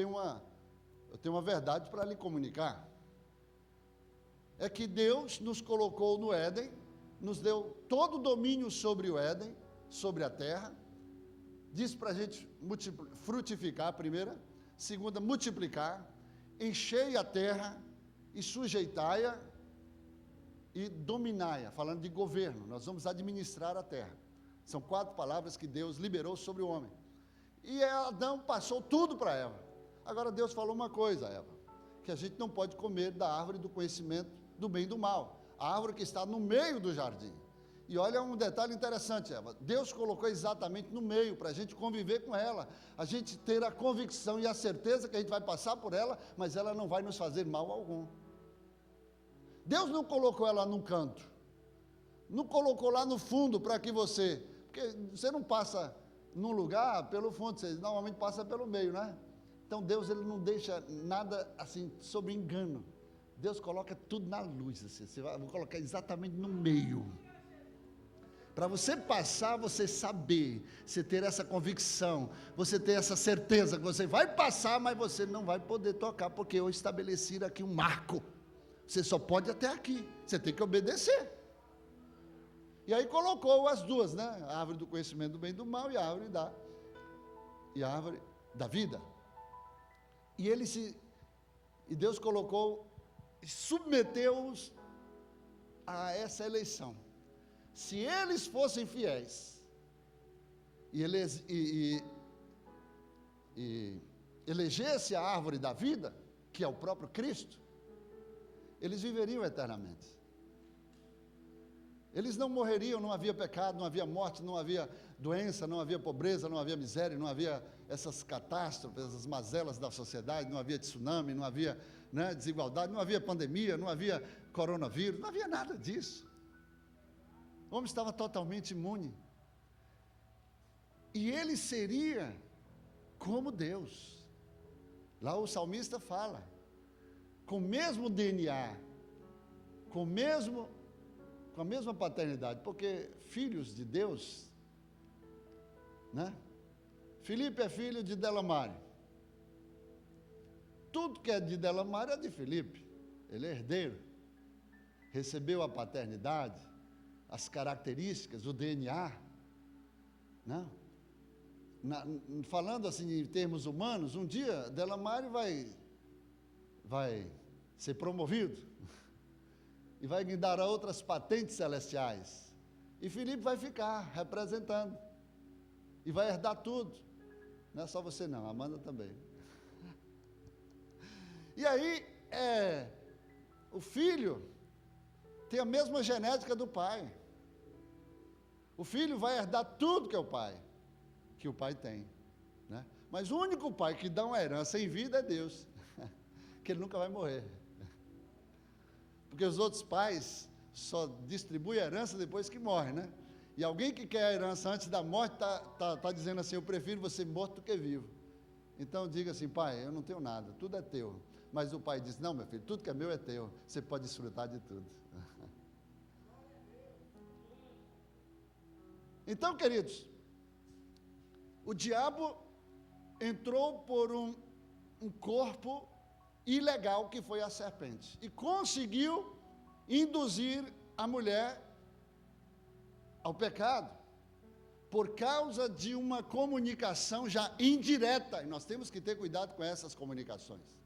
Eu tenho uma verdade para lhe comunicar. É que Deus nos colocou no Éden, nos deu todo o domínio sobre o Éden, sobre a terra. Diz para a gente frutificar, a primeira. Segunda, multiplicar. Enchei a terra e sujeitai-a e dominai-a. Falando de governo, nós vamos administrar a terra. São 4 palavras que Deus liberou sobre o homem. E Adão passou tudo para Eva. Agora Deus falou uma coisa, Eva, que a gente não pode comer da árvore do conhecimento do bem e do mal, a árvore que está no meio do jardim. E olha um detalhe interessante, Eva, Deus colocou exatamente no meio, para a gente conviver com ela, a gente ter a convicção e a certeza que a gente vai passar por ela, mas ela não vai nos fazer mal algum. Deus não colocou ela num canto, não colocou lá no fundo para que porque você não passa num lugar pelo fundo, você normalmente passa pelo meio, né? Então Deus, ele não deixa nada assim sobre engano. Deus coloca tudo na luz, assim, vou colocar exatamente no meio. Para você passar, você saber, você ter essa convicção, você ter essa certeza que você vai passar, mas você não vai poder tocar, porque eu estabeleci aqui um marco. Você só pode até aqui, você tem que obedecer. E aí colocou as duas, né? A árvore do conhecimento do bem e do mal e a árvore da vida. E Deus colocou, submeteu-os a essa eleição. Se eles fossem fiéis e elegesse a árvore da vida, que é o próprio Cristo, eles viveriam eternamente. Eles não morreriam, não havia pecado, não havia morte, não havia doença, não havia pobreza, não havia miséria, não havia essas catástrofes, essas mazelas da sociedade, não havia tsunami, não havia desigualdade, não havia pandemia, não havia coronavírus, não havia nada disso. O homem estava totalmente imune. E ele seria como Deus. Lá o salmista fala, com o mesmo DNA, com a mesma paternidade, porque filhos de Deus, né? Filipe é filho de Delamare. Tudo que é de Delamare é de Filipe. Ele é herdeiro. Recebeu a paternidade, as características, o DNA. Não? Falando assim em termos humanos, um dia Delamare vai ser promovido e vai dar a outras patentes celestiais. E Filipe vai ficar representando. E vai herdar tudo. Não é só você não, Amanda também. E aí, o filho tem a mesma genética do pai. O filho vai herdar tudo que o pai tem. Né? Mas o único pai que dá uma herança em vida é Deus. Que ele nunca vai morrer. Porque os outros pais só distribuem a herança depois que morrem, né? E alguém que quer a herança antes da morte está dizendo assim, eu prefiro você morto do que vivo. Então diga assim, pai, eu não tenho nada, tudo é teu. Mas o pai diz, não, meu filho, tudo que é meu é teu, você pode desfrutar de tudo. Então, queridos, o diabo entrou por um corpo ilegal que foi a serpente e conseguiu induzir a mulher ao pecado por causa de uma comunicação já indireta, e nós temos que ter cuidado com essas comunicações,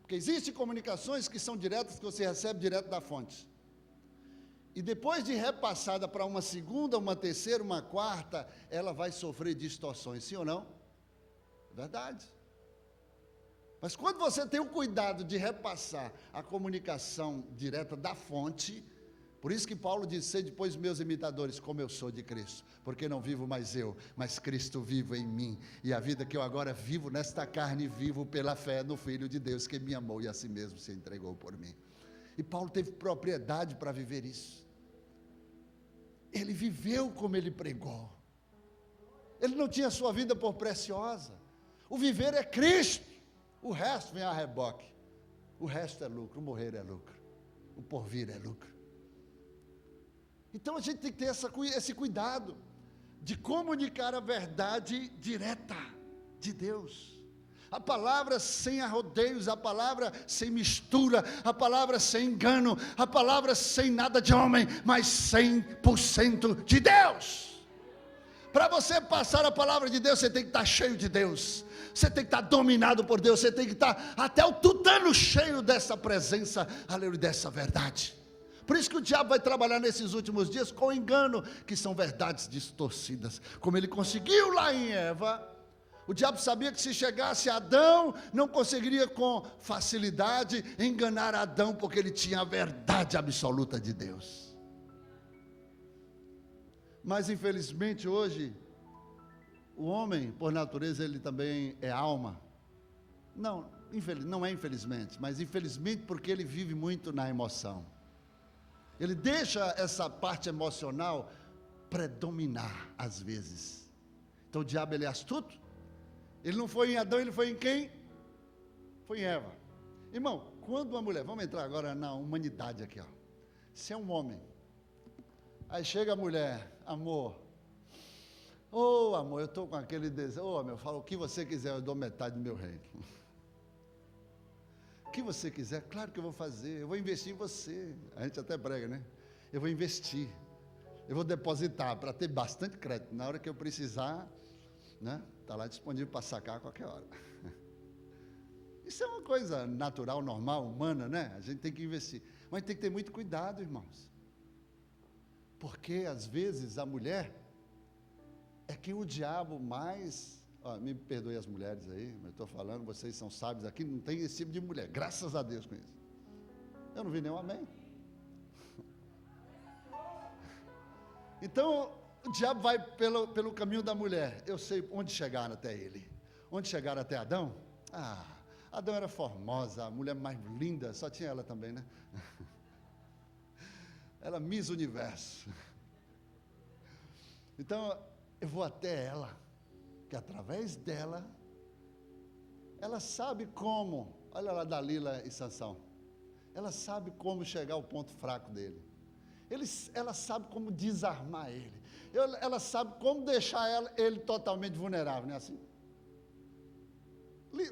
porque existem comunicações que são diretas, que você recebe direto da fonte, e depois de repassada para uma segunda, uma terceira, uma quarta, ela vai sofrer distorções, sim ou não? Verdade. Mas quando você tem o cuidado de repassar a comunicação direta da fonte, por isso que Paulo diz, sede depois meus imitadores, como eu sou de Cristo, porque não vivo mais eu, mas Cristo vivo em mim, e a vida que eu agora vivo nesta carne, vivo pela fé no Filho de Deus, que me amou e a si mesmo se entregou por mim. E Paulo teve propriedade para viver isso. Ele viveu como ele pregou. Ele não tinha sua vida por preciosa. O viver é Cristo. O resto vem a reboque. O resto é lucro, o morrer é lucro. O porvir é lucro. Então a gente tem que ter esse cuidado de comunicar a verdade direta de Deus. A palavra sem arrodeios, a palavra sem mistura, a palavra sem engano, a palavra sem nada de homem, mas 100% de Deus. Para você passar a palavra de Deus, você tem que estar cheio de Deus. Você tem que estar dominado por Deus. Você tem que estar até o tutano cheio dessa presença, aleluia, dessa verdade. Por isso que o diabo vai trabalhar nesses últimos dias com engano, que são verdades distorcidas. Como ele conseguiu lá em Eva, o diabo sabia que se chegasse a Adão, não conseguiria com facilidade enganar Adão, porque ele tinha a verdade absoluta de Deus. Mas infelizmente hoje, o homem, por natureza, ele também é alma. Não é infelizmente, mas infelizmente porque ele vive muito na emoção. Ele deixa essa parte emocional predominar às vezes. Então o diabo, ele é astuto. Ele não foi em Adão, ele foi em quem? Foi em Eva. Irmão, quando uma mulher, vamos entrar agora na humanidade aqui, ó. Se é um homem, aí chega a mulher, amor, amor, eu estou com aquele desejo, amor, eu falo, o que você quiser, eu dou metade do meu reino. O que você quiser, claro que eu vou fazer, eu vou investir em você. A gente até prega, né? Eu vou investir, eu vou depositar para ter bastante crédito, na hora que eu precisar, né? Está lá disponível para sacar a qualquer hora. Isso é uma coisa natural, normal, humana, né? A gente tem que investir. Mas tem que ter muito cuidado, irmãos. Porque, às vezes, a mulher é que o diabo mais... me perdoe as mulheres aí, mas eu estou falando, vocês são sábios aqui, não tem esse tipo de mulher. Graças a Deus com isso. Eu não vi nenhum amém. Então... o diabo vai pelo caminho da mulher. Eu sei onde chegaram até ele. Onde chegaram até Adão? Adão era formosa, a mulher mais linda, só tinha ela também, né? Ela Miss Universo. Então, eu vou até ela, que através dela, ela sabe como, olha lá Dalila e Sansão, ela sabe como chegar ao ponto fraco dele. Ela sabe como desarmar ele. Ela sabe como deixar ele totalmente vulnerável, não é assim?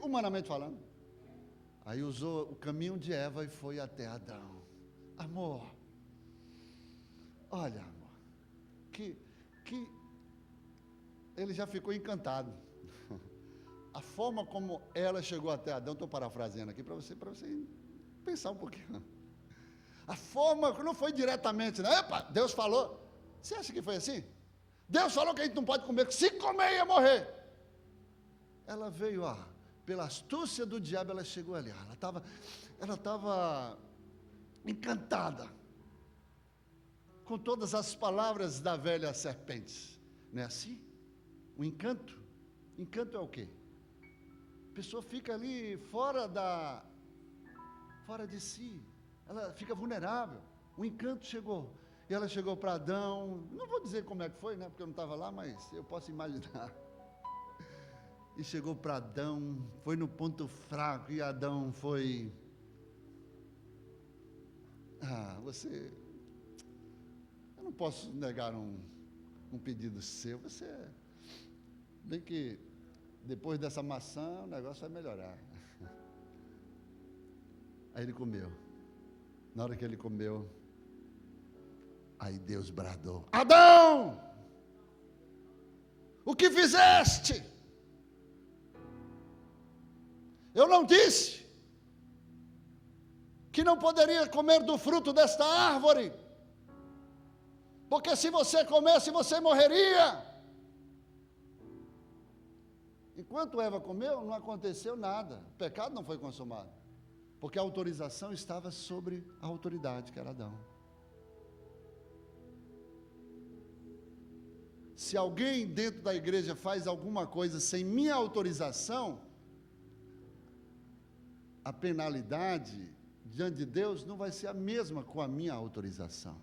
Humanamente falando. Aí usou o caminho de Eva e foi até Adão. Amor, olha, amor, que ele já ficou encantado. A forma como ela chegou até Adão, estou parafraseando aqui para você pensar um pouquinho. A forma, não foi diretamente, né? Epa, Deus falou. Você acha que foi assim? Deus falou que a gente não pode comer, que se comer ia morrer. Ela veio, pela astúcia do diabo, ela chegou ali. Ela estava encantada com todas as palavras da velha serpente. Não é assim? O encanto. Encanto é o quê? A pessoa fica ali fora de si. Ela fica vulnerável. O encanto chegou. E ela chegou para Adão. Não vou dizer como é que foi, né? Porque eu não estava lá, mas eu posso imaginar. E chegou para Adão, foi no ponto fraco, e Adão foi... eu não posso negar um pedido seu. Bem que depois dessa maçã, o negócio vai melhorar. Aí ele comeu. Na hora que ele comeu, aí Deus bradou: Adão, o que fizeste? Eu não disse que não poderia comer do fruto desta árvore, porque se você comesse, você morreria. Enquanto Eva comeu, não aconteceu nada, o pecado não foi consumado, porque a autorização estava sobre a autoridade, que era Adão. Se alguém dentro da igreja faz alguma coisa sem minha autorização, a penalidade diante de Deus não vai ser a mesma com a minha autorização,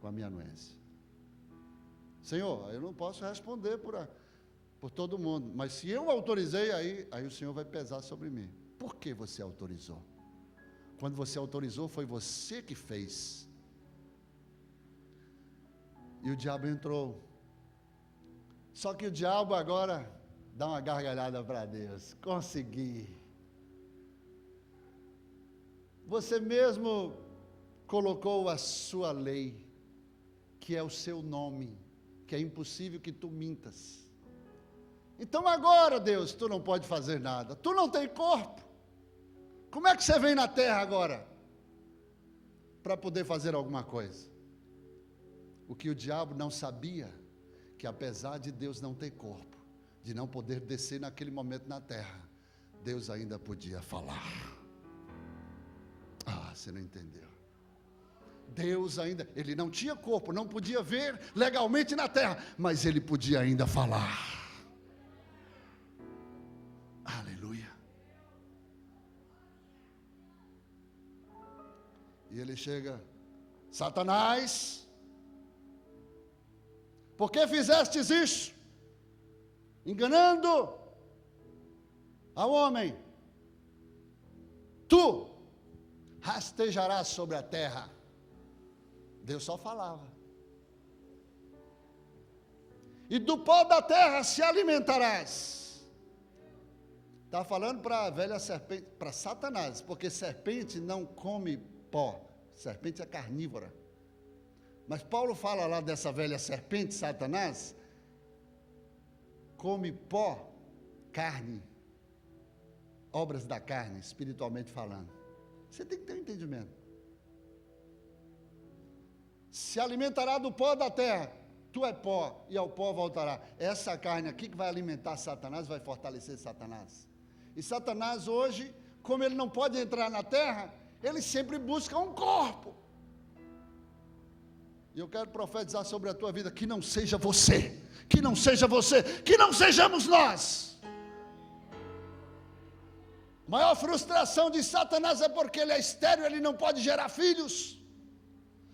com a minha anuência. Senhor, eu não posso responder por todo mundo, mas se eu autorizei, aí o Senhor vai pesar sobre mim. Por que você autorizou? Quando você autorizou, foi você que fez. E o diabo entrou. Só que o diabo agora Dá uma gargalhada para Deus. Consegui. Você mesmo colocou a sua lei, que é o seu nome, que é impossível que tu mintas. Então agora, Deus, tu não pode fazer nada. Tu não tem corpo. Como é que você vem na terra agora? Para poder fazer alguma coisa. O que o diabo não sabia, que apesar de Deus não ter corpo, de não poder descer naquele momento na terra, Deus ainda podia falar. Ah, você não entendeu. Deus ainda, ele não tinha corpo, não podia ver legalmente na terra, mas ele podia ainda falar. Aleluia. E ele chega: Satanás, por que fizestes isso? Enganando ao homem. Tu rastejarás sobre a terra. Deus só falava. E do pó da terra se alimentarás. Está falando para a velha serpente, para Satanás, porque serpente não come pó, serpente é carnívora. Mas Paulo fala lá dessa velha serpente, Satanás, come pó, carne, obras da carne, espiritualmente falando. Você tem que ter um entendimento. Se alimentará do pó da terra, tu é pó, e ao pó voltará. Essa carne aqui que vai alimentar Satanás, vai fortalecer Satanás. E Satanás hoje, como ele não pode entrar na terra, ele sempre busca um corpo. E eu quero profetizar sobre a tua vida, que não seja você, que não seja você, que não sejamos nós. A maior frustração de Satanás é porque ele é estéril, ele não pode gerar filhos.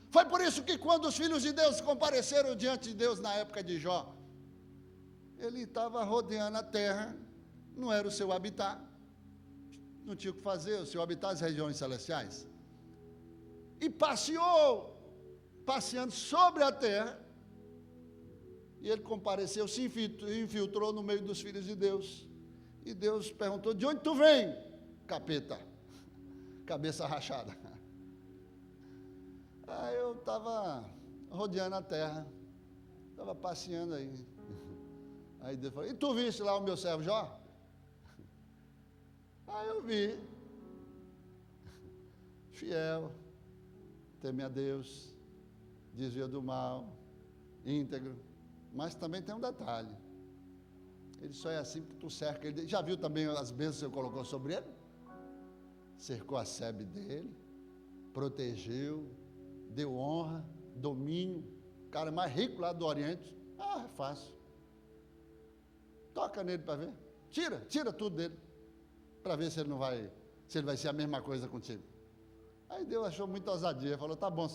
Foi por isso que quando os filhos de Deus compareceram diante de Deus na época de Jó, ele estava rodeando a terra, não era o seu habitat, não tinha o que fazer, o seu habitat as regiões celestiais, e passeando sobre a terra, e ele compareceu, se infiltrou no meio dos filhos de Deus, e Deus perguntou: de onde tu vem, capeta? Cabeça rachada. Aí eu estava rodeando a terra, estava passeando aí. Aí Deus falou: e tu viste lá o meu servo Jó? Aí eu vi. Fiel, teme a Deus, desvia do mal, íntegro. Mas também tem um detalhe. Ele só é assim porque tu cerca ele. Já viu também as bênçãos que você colocou sobre ele? Cercou a sebe dele, protegeu, deu honra, domínio. O cara mais rico lá do Oriente. Ah, é fácil. Toca nele para ver. Tira tudo dele. Para ver se ele vai ser a mesma coisa contigo. Aí Deus achou muita ousadia. Falou: tá bom,